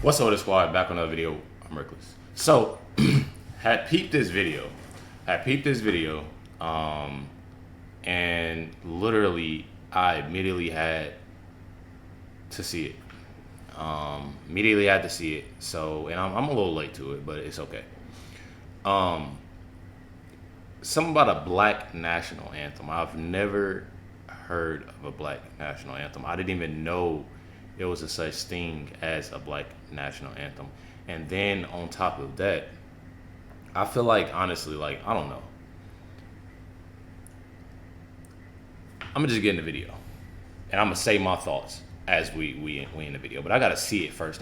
What's up with the squad? Back on another video. I'm Recklezz. So, had peeped this video. And literally, I immediately had to see it. So, and I'm a little late to it, but it's okay. Something about a black national anthem. I've never heard of a black national anthem. I didn't even know there was a such thing as a black national anthem. And then on top of that, I feel like, honestly, like, I don't know. I'm gonna just get in the video, and I'm gonna say my thoughts as we in the video. But I gotta see it first.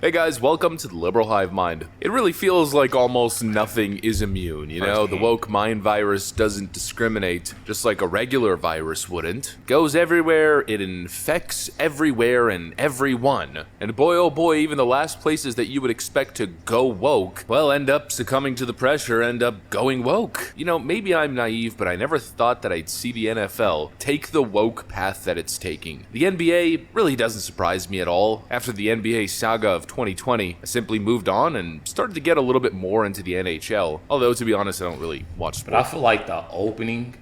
Hey guys, welcome to the Liberal Hive Mind. It really feels like almost nothing is immune, you know? The woke mind virus doesn't discriminate, just like a regular virus wouldn't. It goes everywhere, it infects everywhere and everyone. And boy oh boy, even the last places that you would expect to go woke, well, end up succumbing to the pressure, end up going woke. You know, maybe I'm naive, but I never thought that I'd see the NFL take the woke path that it's taking. The NBA really doesn't surprise me at all. After the NBA saga of 2020, I simply moved on and started to get a little bit more into the NHL. Although, to be honest, I don't really watch sports. But I feel like the opening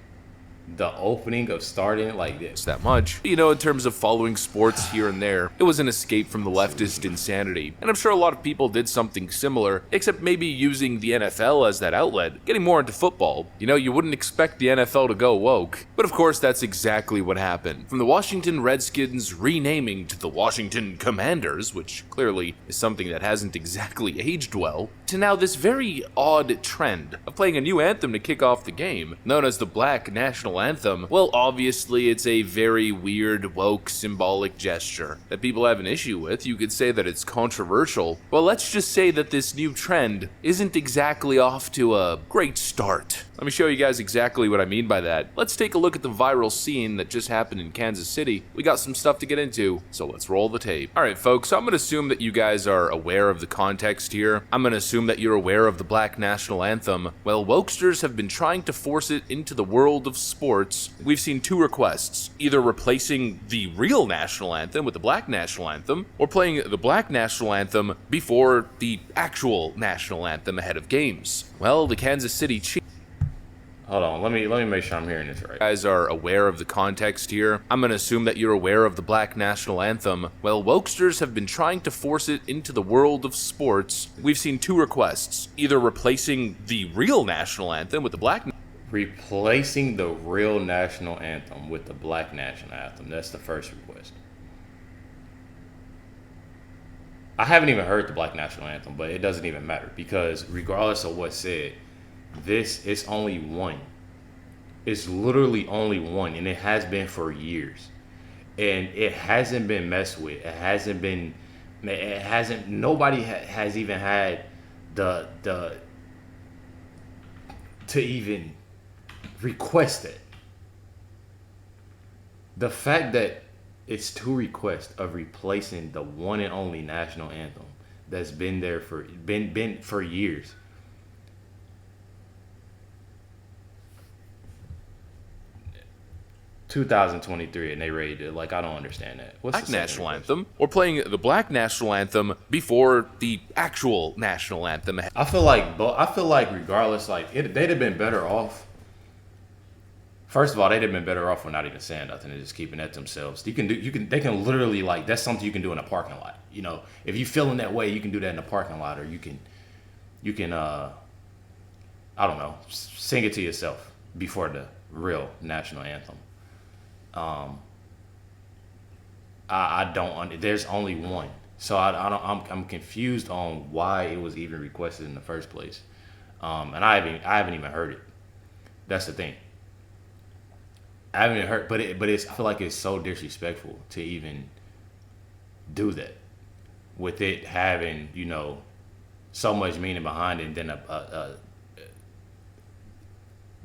of starting it like this that much. You know, in terms of following sports here and there, it was an escape from the leftist insanity. And I'm sure a lot of people did something similar, except maybe using the NFL as that outlet, getting more into football. You know, you wouldn't expect the NFL to go woke. But of course, that's exactly what happened. From the Washington Redskins renaming to the Washington Commanders, which clearly is something that hasn't exactly aged well, to now this very odd trend of playing a new anthem to kick off the game, known as the Black National Anthem. Well, obviously it's a very weird, woke, symbolic gesture that people have an issue with. You could say that it's controversial. Well, let's just say that this new trend isn't exactly off to a great start. Let me show you guys exactly what I mean by that. Let's take a look at the viral scene that just happened in Kansas City. We got some stuff to get into, so let's roll the tape. Alright folks, so I'm gonna assume that you guys are aware of the context here. I'm gonna assume that you're aware of the Black National Anthem. Well, wokesters have been trying to force it into the world of sports. We've seen two requests, either replacing the real national anthem with the Black National Anthem, or playing the Black National Anthem before the actual national anthem ahead of games. Well, the Kansas City Chiefs. Hold on, let me make sure I'm hearing this right. You guys are aware of the context here. I'm gonna assume that you're aware of the Black National Anthem. Well, wokesters have been trying to force it into the world of sports. We've seen two requests, either replacing the real national anthem with the Black Replacing the real national anthem with the Black National Anthem. That's the first request. I haven't even heard the Black National Anthem, but it doesn't even matter because regardless of what's said, this is only one. It's literally only one, and it has been for years. And it hasn't been messed with. Nobody has even had the to even request it. The fact that it's two requests of replacing the one and only national anthem that's been there for years. (2023) and they rated it. Like, I don't understand that. What's Black National Anthem? Or playing the Black National Anthem before the actual national anthem. I feel like regardless, like they'd have been better off. First of all, they'd have been better off with not even saying nothing and just keeping that to themselves. They can literally, like, that's something you can do in a parking lot. You know, if you feeling that way, you can do that in a parking lot, or you can I don't know, sing it to yourself before the real national anthem. I don't. There's only one, so I'm confused on why it was even requested in the first place, and I haven't even heard it. That's the thing. I haven't even heard, but I feel like it's so disrespectful to even do that, with it having, you know, so much meaning behind it, and then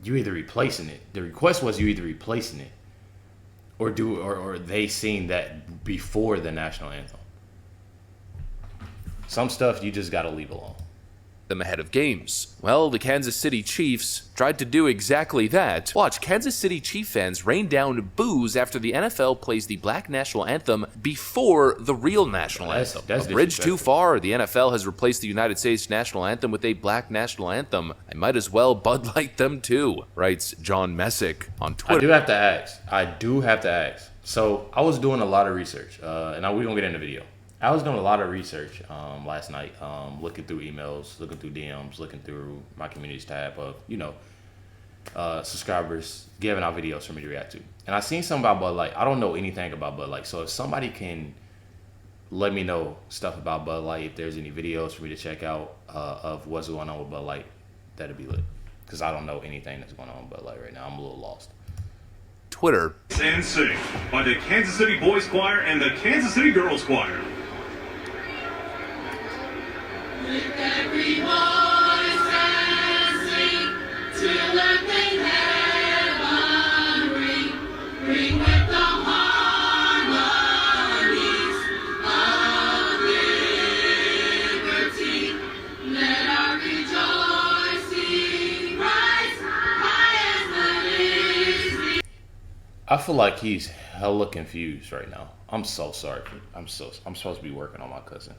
you either replacing it. The request was you either replacing it, or they seen that before the national anthem. Some stuff you just gotta leave alone. them ahead of games. Well, the Kansas City Chiefs tried to do exactly that. Watch, Kansas City Chief fans rain down boos after the NFL plays the Black National Anthem before the real national anthem. That's A bridge too far. The NFL has replaced the United States national anthem with a Black National Anthem. I might as well Bud Light them too, writes John Messick on Twitter. I do have to ask. So I was doing a lot of research, and we're going to get in the video. I was doing a lot of research last night, looking through emails, looking through DMs, looking through my communities tab of, subscribers giving out videos for me to react to. And I seen something about Bud Light. I don't know anything about Bud Light. So if somebody can let me know stuff about Bud Light, if there's any videos for me to check out of what's going on with Bud Light, that'd be lit. Because I don't know anything that's going on with Bud Light right now. I'm a little lost. Twitter. And sing by the Kansas City Boys Choir and the Kansas City Girls Choir. Lift every voice and sing till earth and heaven ring. Ring with the harmonies of liberty. Let our rejoicing rise high as the listening. I feel like he's hella confused right now. I'm so sorry. I'm supposed to be working on my cousin.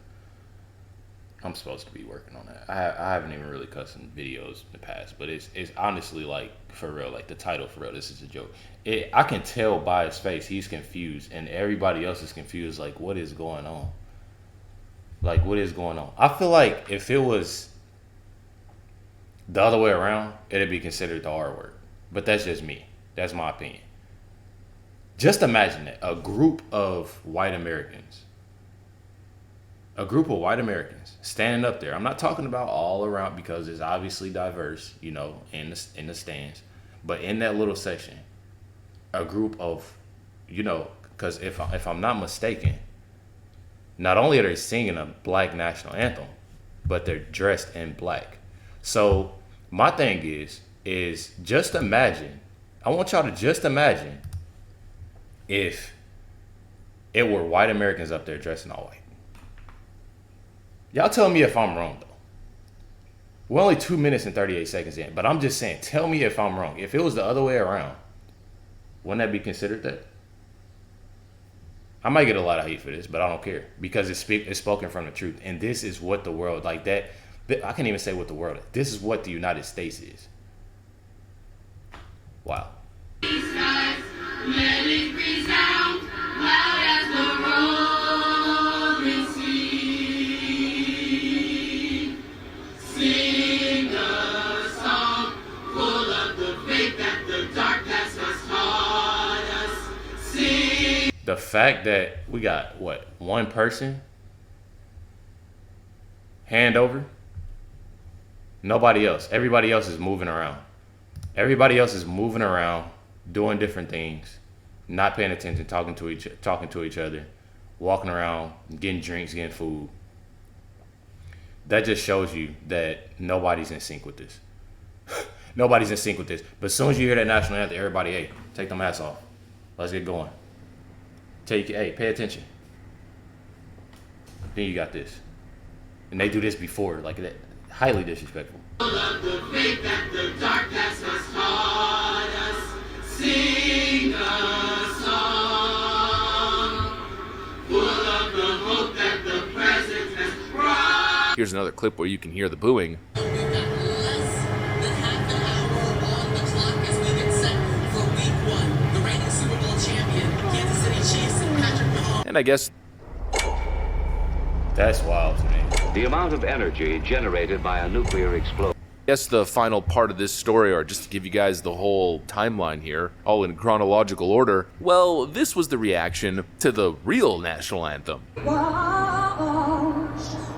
I'm supposed to be working on that. I haven't even really cussed in videos in the past, but it's honestly like for real, like the title for real. This is a joke. I can tell by his face he's confused, and everybody else is confused. Like, what is going on? Like, what is going on? I feel like if it was the other way around, it'd be considered the R word. But that's just me. That's my opinion. Just imagine that a group of white Americans. Standing up there. I'm not talking about all around because it's obviously diverse, in the stands. But in that little section, a group of, because if I'm not mistaken, not only are they singing a Black national anthem, but they're dressed in black. So my thing is just imagine. I want y'all to just imagine if it were white Americans up there dressed in all white. Y'all tell me if I'm wrong, though. We're only 2 minutes and 38 seconds in, but I'm just saying, tell me if I'm wrong. If it was the other way around, wouldn't that be considered that? I might get a lot of hate for this, but I don't care because it's spoken from the truth. And this is what the world, like that, I can't even say what the world is. This is what the United States is. Wow. Let it resound loud as the rolling sea. Sing a song full of the faith that the dark past has taught us. Sing. The fact that we got, one person? Hand over? Nobody else. Everybody else is moving around. Doing different things, not paying attention, talking to each other, walking around, getting drinks, getting food. That just shows you that nobody's in sync with this. Nobody's in sync with this. But as soon as you hear that national anthem, everybody, hey, take the mask off. Let's get going. Pay attention. Then you got this. And they do this before, like that. Highly disrespectful. Of the faith that the dark past has taught us. Sing a song full of the hope that the present has brought. Here's another clip where you can hear the booing. We've got less than half an hour on the clock as we get set for week 1. The reigning Super Bowl champion, Kansas City Chiefs and Patrick Mahomes. And I guess That's wild to me. The amount of energy generated by a nuclear explosion. the final part of this story, or just to give you guys the whole timeline here, all in chronological order, well, this was the reaction to the real national anthem.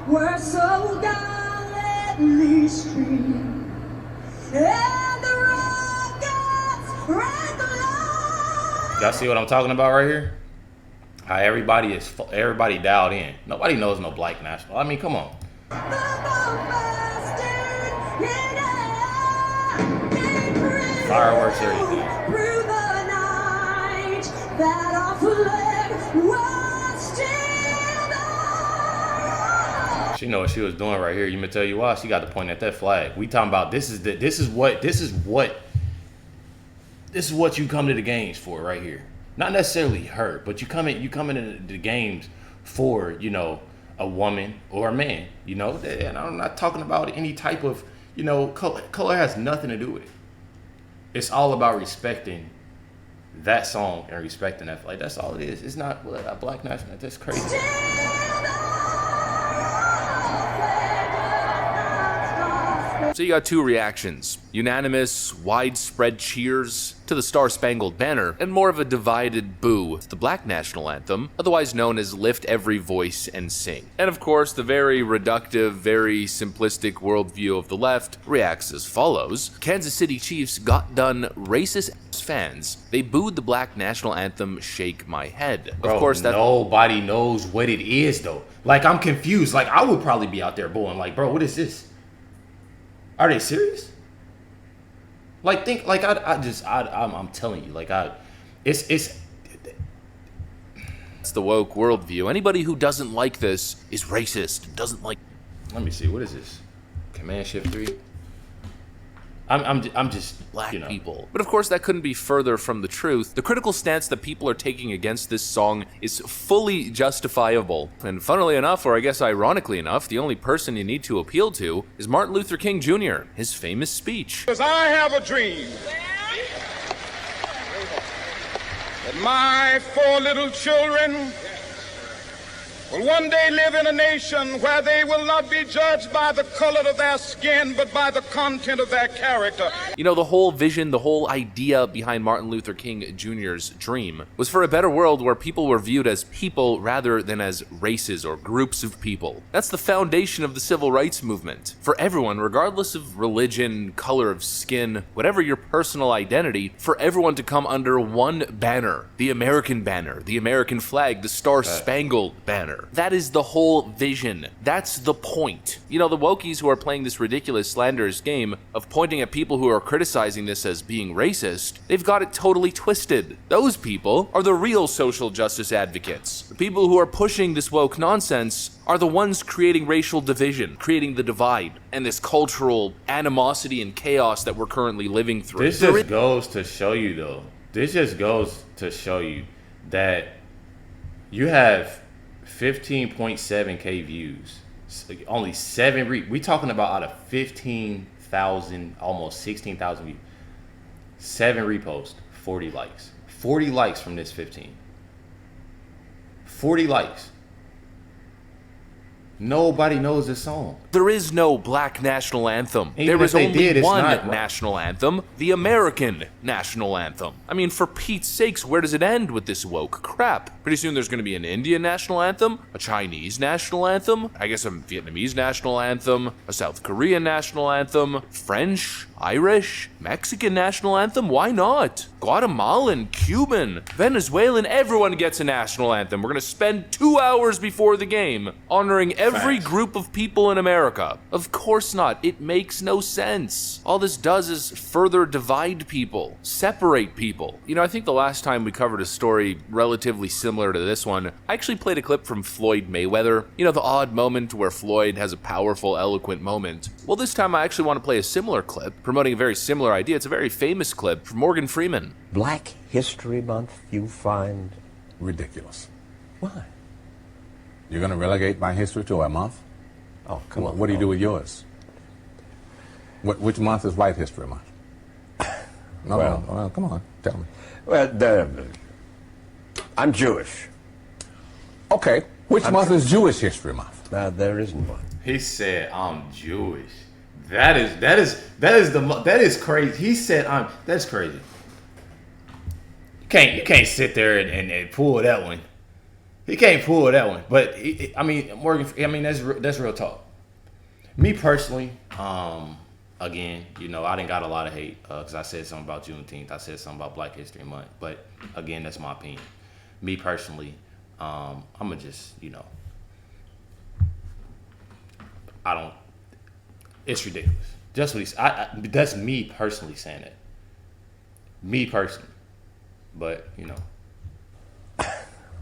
We're so gallantly streamed, and the rockets red light. Y'all see what I'm talking about right here? How everybody dialed in. Nobody knows no Black national. I mean, come on. Fireworks, everything. Through the night, that our flag was still there. She know what she was doing right here. You may tell you why. She got to point at that flag. We talking about this is what you come to the games for right here. Not necessarily her, but you come into the games for, you know, a woman or a man, you know. And I'm not talking about any type of, you know, color has nothing to do with it. It's all about respecting that song and respecting that flag. That's all it is. It's not a black national. That's crazy. So you got two reactions: unanimous, widespread cheers to the Star-Spangled Banner, and more of a divided boo to the Black National Anthem, otherwise known as Lift Every Voice and Sing. And of course, the very reductive, very simplistic worldview of the left reacts as follows. Kansas City Chiefs got done racist fans. They booed the Black National Anthem, Shake My Head. Bro, of course, that nobody knows what it is though. Like, I'm confused. Like, I would probably be out there booing like, bro, what is this? Are they serious? Like, think, like, I'm telling you, like, it's the woke worldview. Anybody who doesn't like this is racist. Doesn't like. Let me see, what is this? Command Shift 3. I'm just Black you know. people. But of course, that couldn't be further from the truth. The critical stance that people are taking against this song is fully justifiable. And funnily enough, or I guess ironically enough, the only person you need to appeal to is Martin Luther King Jr., his famous speech. Because I have a dream that my 4 little children will one day live in a nation where they will not be judged by the color of their skin, but by the content of their character. You know, the whole vision, the whole idea behind Martin Luther King Jr.'s dream was for a better world where people were viewed as people rather than as races or groups of people. That's the foundation of the civil rights movement. For everyone, regardless of religion, color of skin, whatever your personal identity, for everyone to come under one banner, the American flag, the Star-Spangled Banner. That is the whole vision. That's the point. You know, the wokies who are playing this ridiculous slanderous game of pointing at people who are criticizing this as being racist, they've got it totally twisted. Those people are the real social justice advocates. The people who are pushing this woke nonsense are the ones creating racial division, creating the divide, and this cultural animosity and chaos that we're currently living through. This just goes to show you, though. This just goes to show you that you have 15.7K views, only 7 we talking about out of 15,000, almost 16,000 views, 7 reposts, 40 likes. 40 likes from this 15. 40 likes. Nobody knows this song. There is no Black National Anthem. Even There is if they only did, one it's not, national anthem, the American National Anthem. I mean, for Pete's sakes, where does it end with this woke crap? Pretty soon there's going to be an Indian national anthem, a Chinese national anthem, I guess a Vietnamese national anthem, a South Korean national anthem, French, Irish, Mexican national anthem, why not? Guatemalan, Cuban, Venezuelan, everyone gets a national anthem. We're going to spend 2 hours before the game honoring every group of people in America. Of course not. It makes no sense. All this does is further divide people, separate people. You know, I think the last time we covered a story relatively similar to this one, I actually played a clip from Floyd Mayweather. You know, the odd moment where Floyd has a powerful, eloquent moment. Well, this time I actually want to play a similar clip, promoting a very similar idea. It's a very famous clip from Morgan Freeman. Black History Month you find ridiculous. Why? You're going to relegate my history to a month? Oh, come on. What do you do with yours? Which month is White History Month? No, well, come on, tell me. Well, I'm Jewish. Okay, which month is Jewish History Month? There isn't one. He said, "I'm Jewish." That is crazy. He said, that's crazy. You can't sit there and pull that one. He can't pull that one. But I mean, Morgan. I mean, that's real talk. Me personally, again, you know, I didn't got a lot of hate because I said something about Juneteenth. I said something about Black History Month. But again, that's my opinion. Me personally, I'm gonna just, you know, I don't. It's ridiculous. Just what that's me personally saying it. Me personally, but you know.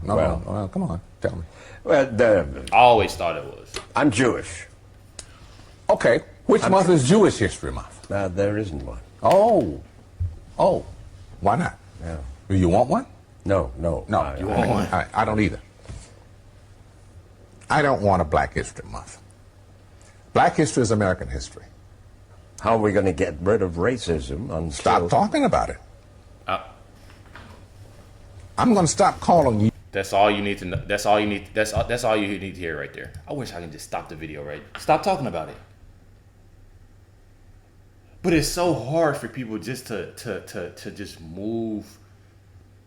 No, well, come on, Tell me. Well, I always thought it was. I'm Jewish. Okay. Which month is Jewish History Month? There isn't one. Oh. Oh. Why not? Yeah. Do you want one? No. You want one? I don't either. I don't want a Black History Month. Black history is American history. How are we going to get rid of racism until... Stop talking about it. I'm going to stop calling you. That's all you need to know. That's all you need. That's all you need to hear right there. I wish I could just stop the video right. Stop talking about it. But it's so hard for people just to just move,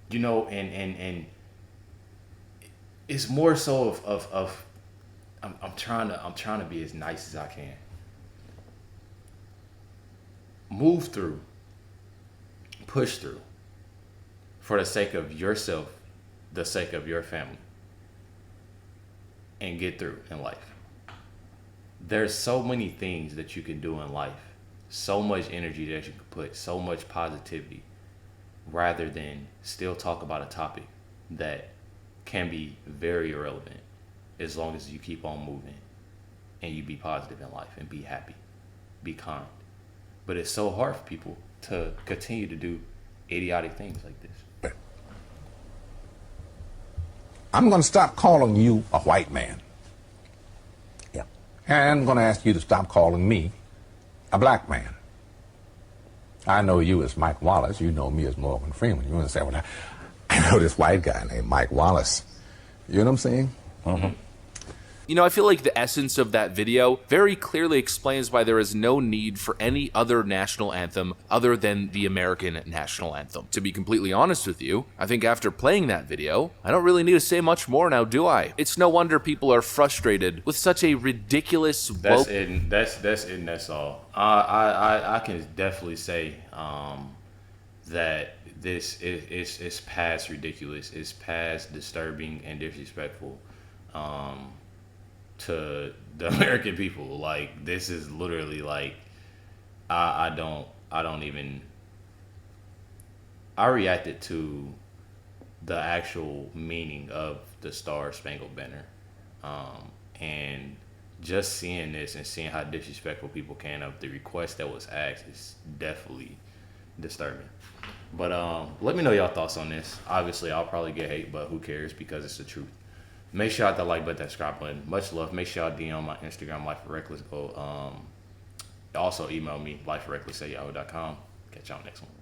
you know, and it's more so of I'm trying to be as nice as I can. Move through, push through, for the sake of yourself, the sake of your family, and get through in life. There's so many things that you can do in life, so much energy that you can put, so much positivity, rather than still talk about a topic that can be very irrelevant, as long as you keep on moving and you be positive in life and be happy, be kind. But it's so hard for people to continue to do idiotic things like this. I'm going to stop calling you a white man. Yeah. And I'm going to ask you to stop calling me a black man. I know you as Mike Wallace. You know me as Morgan Freeman. You're going to say, well, I know this white guy named Mike Wallace. You know what I'm saying? Mm-hmm. You know, I feel like the essence of that video very clearly explains why there is no need for any other national anthem other than the American national anthem. To be completely honest with you, I think after playing that video, I don't really need to say much more now, do I? It's no wonder people are frustrated with such a ridiculous... That's it. That's all. I can definitely say that this is past ridiculous. It's past disturbing and disrespectful. To the American people. Like, this is literally like, I reacted to the actual meaning of the Star Spangled Banner, and just seeing this and seeing how disrespectful people can of the request that was asked is definitely disturbing. But let me know y'all thoughts on this. Obviously I'll probably get hate, but who cares, because it's the truth. Make sure y'all hit that like button, that subscribe button. Much love. Make sure y'all DM my Instagram, LifeWithRecklezz. Also email me, LifeWithRecklezz@yahoo.com. Catch y'all next one.